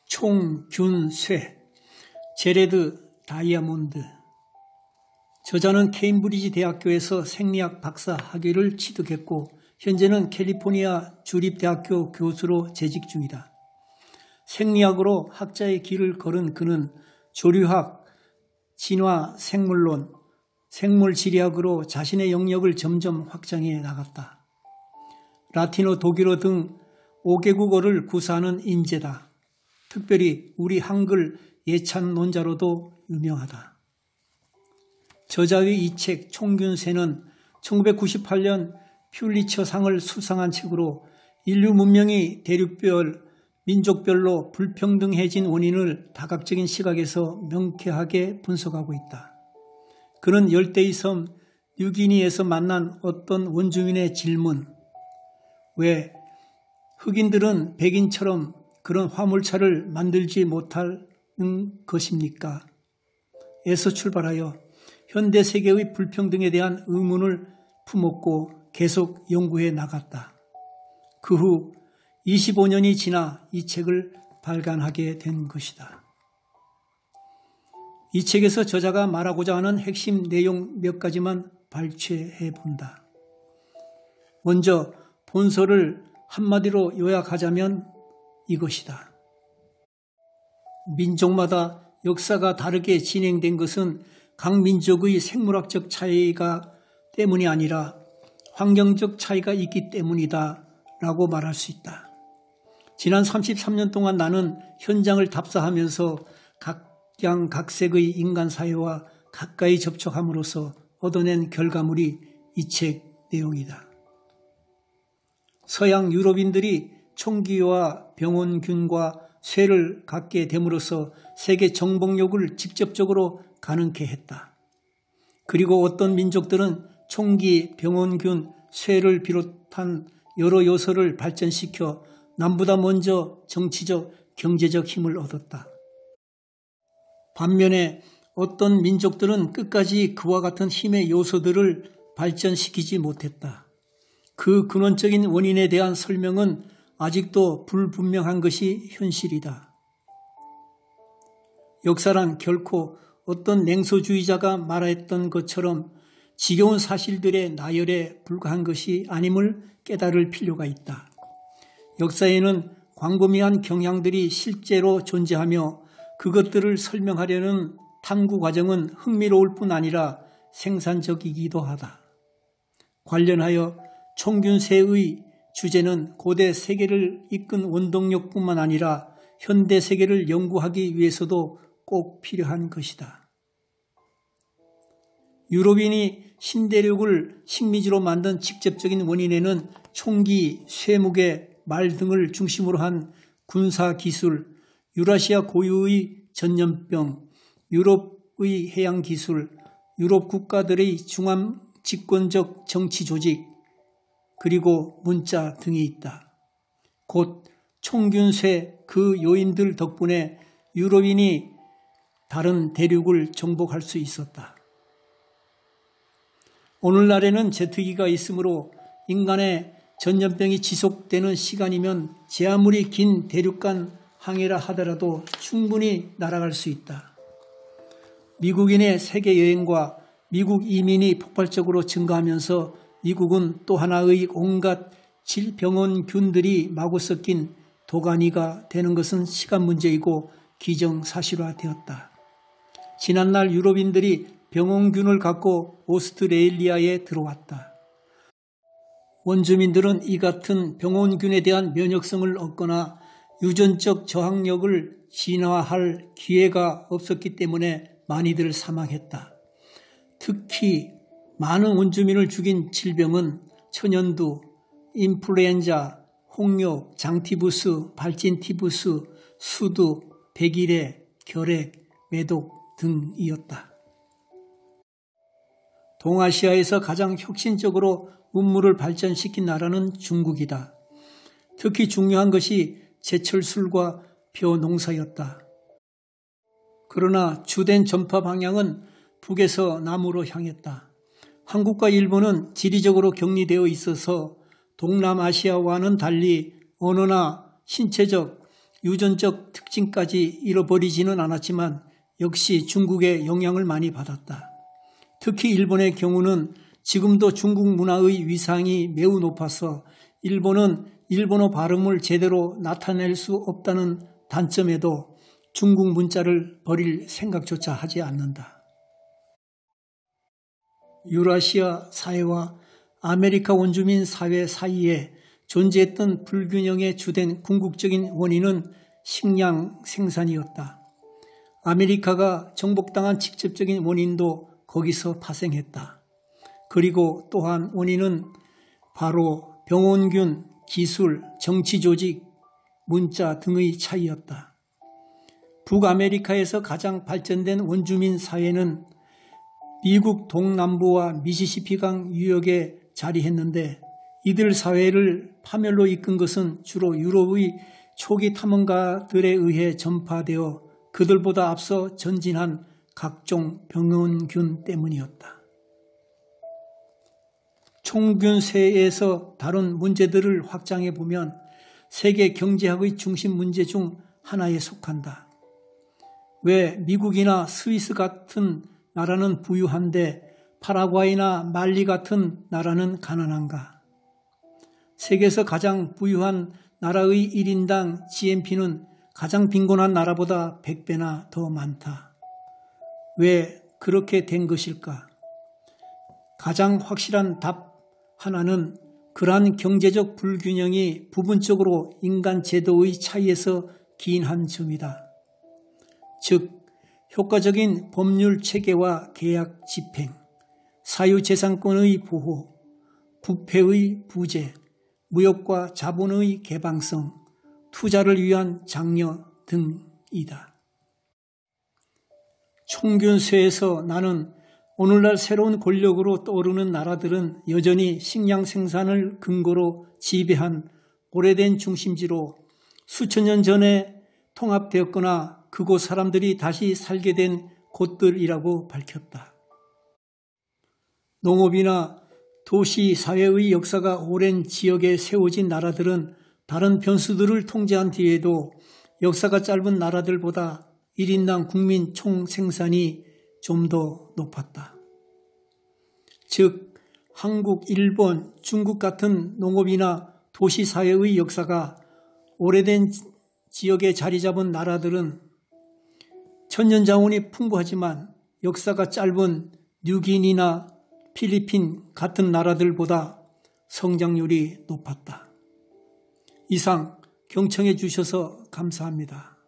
총균쇠, 제레드 다이아몬드. 저자는 케임브리지 대학교에서 생리학 박사 학위를 취득했고 현재는 캘리포니아 주립대학교 교수로 재직 중이다. 생리학으로 학자의 길을 걸은 그는 조류학, 진화 생물론, 생물지리학으로 자신의 영역을 점점 확장해 나갔다. 라틴어, 독일어 등 5개국어를 구사하는 인재다. 특별히 우리 한글 예찬론자로도 유명하다. 저자의 이 책 총균쇠는 1998년 퓰리처상을 수상한 책으로 인류 문명이 대륙별, 민족별로 불평등해진 원인을 다각적인 시각에서 명쾌하게 분석하고 있다. 그는 열대의 섬 뉴기니에서 만난 어떤 원주민의 질문, 왜 흑인들은 백인처럼 그런 화물차를 만들지 못하는 것입니까? 에서 출발하여 현대 세계의 불평등에 대한 의문을 품었고 계속 연구해 나갔다. 그 후 25년이 지나 이 책을 발간하게 된 것이다. 이 책에서 저자가 말하고자 하는 핵심 내용 몇 가지만 발췌해 본다. 먼저 본서를 한마디로 요약하자면 이것이다. 민족마다 역사가 다르게 진행된 것은 각 민족의 생물학적 차이가 때문이 아니라 환경적 차이가 있기 때문이다 라고 말할 수 있다. 지난 33년 동안 나는 현장을 답사하면서 각양각색의 인간 사회와 가까이 접촉함으로써 얻어낸 결과물이 이 책 내용이다. 서양 유럽인들이 총기와 병원균과 쇠를 갖게 됨으로써 세계 정복력을 직접적으로 가능케 했다. 그리고 어떤 민족들은 총기, 병원균, 쇠를 비롯한 여러 요소를 발전시켜 남보다 먼저 정치적, 경제적 힘을 얻었다. 반면에 어떤 민족들은 끝까지 그와 같은 힘의 요소들을 발전시키지 못했다. 그 근원적인 원인에 대한 설명은 아직도 불분명한 것이 현실이다. 역사란 결코 어떤 냉소주의자가 말했던 것처럼 지겨운 사실들의 나열에 불과한 것이 아님을 깨달을 필요가 있다. 역사에는 광범위한 경향들이 실제로 존재하며 그것들을 설명하려는 탐구 과정은 흥미로울 뿐 아니라 생산적이기도 하다. 관련하여 총균쇠의 주제는 고대 세계를 이끈 원동력뿐만 아니라 현대 세계를 연구하기 위해서도 꼭 필요한 것이다. 유럽인이 신대륙을 식민지로 만든 직접적인 원인에는 총기, 쇠무게, 말 등을 중심으로 한 군사기술, 유라시아 고유의 전염병, 유럽의 해양기술, 유럽 국가들의 중앙 집권적 정치 조직, 그리고 문자 등이 있다. 곧 총균쇠 그 요인들 덕분에 유럽인이 다른 대륙을 정복할 수 있었다. 오늘날에는 제트기가 있으므로 인간의 전염병이 지속되는 시간이면 제 아무리 긴 대륙 간 항해라 하더라도 충분히 날아갈 수 있다. 미국인의 세계 여행과 미국 이민이 폭발적으로 증가하면서 미국은 또 하나의 온갖 질병원균들이 마구 섞인 도가니가 되는 것은 시간 문제이고 기정사실화되었다. 지난날 유럽인들이 병원균을 갖고 오스트레일리아에 들어왔다. 원주민들은 이 같은 병원균에 대한 면역성을 얻거나 유전적 저항력을 진화할 기회가 없었기 때문에 많이들 사망했다. 특히 많은 원주민을 죽인 질병은 천연두, 인플루엔자, 홍역, 장티부스, 발진티부스, 수두, 백일해, 결핵, 매독 등이었다. 동아시아에서 가장 혁신적으로 문물을 발전시킨 나라는 중국이다. 특히 중요한 것이 제철술과 벼농사였다. 그러나 주된 전파 방향은 북에서 남으로 향했다. 한국과 일본은 지리적으로 격리되어 있어서 동남아시아와는 달리 언어나 신체적, 유전적 특징까지 잃어버리지는 않았지만 역시 중국의 영향을 많이 받았다. 특히 일본의 경우는 지금도 중국 문화의 위상이 매우 높아서 일본은 일본어 발음을 제대로 나타낼 수 없다는 단점에도 중국 문자를 버릴 생각조차 하지 않는다. 유라시아 사회와 아메리카 원주민 사회 사이에 존재했던 불균형의 주된 궁극적인 원인은 식량 생산이었다. 아메리카가 정복당한 직접적인 원인도 거기서 파생했다. 그리고 또한 원인은 바로 병원균, 기술, 정치조직, 문자 등의 차이였다. 북아메리카에서 가장 발전된 원주민 사회는 미국 동남부와 미시시피강 유역에 자리했는데 이들 사회를 파멸로 이끈 것은 주로 유럽의 초기 탐험가들에 의해 전파되어 그들보다 앞서 전진한 각종 병원균 때문이었다. 총균세에서 다룬 문제들을 확장해 보면 세계 경제학의 중심 문제 중 하나에 속한다. 왜 미국이나 스위스 같은 나라는 부유한데 파라과이나 말리 같은 나라는 가난한가? 세계에서 가장 부유한 나라의 1인당 GNP는 가장 빈곤한 나라보다 100배나 더 많다. 왜 그렇게 된 것일까? 가장 확실한 답 하나는 그러한 경제적 불균형이 부분적으로 인간 제도의 차이에서 기인한 점이다. 즉, 효과적인 법률 체계와 계약 집행, 사유재산권의 보호, 부패의 부재, 무역과 자본의 개방성, 투자를 위한 장려 등이다. 총균세에서 나는 오늘날 새로운 권력으로 떠오르는 나라들은 여전히 식량 생산을 근거로 지배한 오래된 중심지로 수천 년 전에 통합되었거나 그곳 사람들이 다시 살게 된 곳들이라고 밝혔다. 농업이나 도시 사회의 역사가 오랜 지역에 세워진 나라들은 다른 변수들을 통제한 뒤에도 역사가 짧은 나라들보다 1인당 국민 총생산이 좀 더 높았다. 즉, 한국, 일본, 중국 같은 농업이나 도시 사회의 역사가 오래된 지역에 자리 잡은 나라들은 천년 자원이 풍부하지만 역사가 짧은 뉴기니나 필리핀 같은 나라들보다 성장률이 높았다. 이상 경청해 주셔서 감사합니다.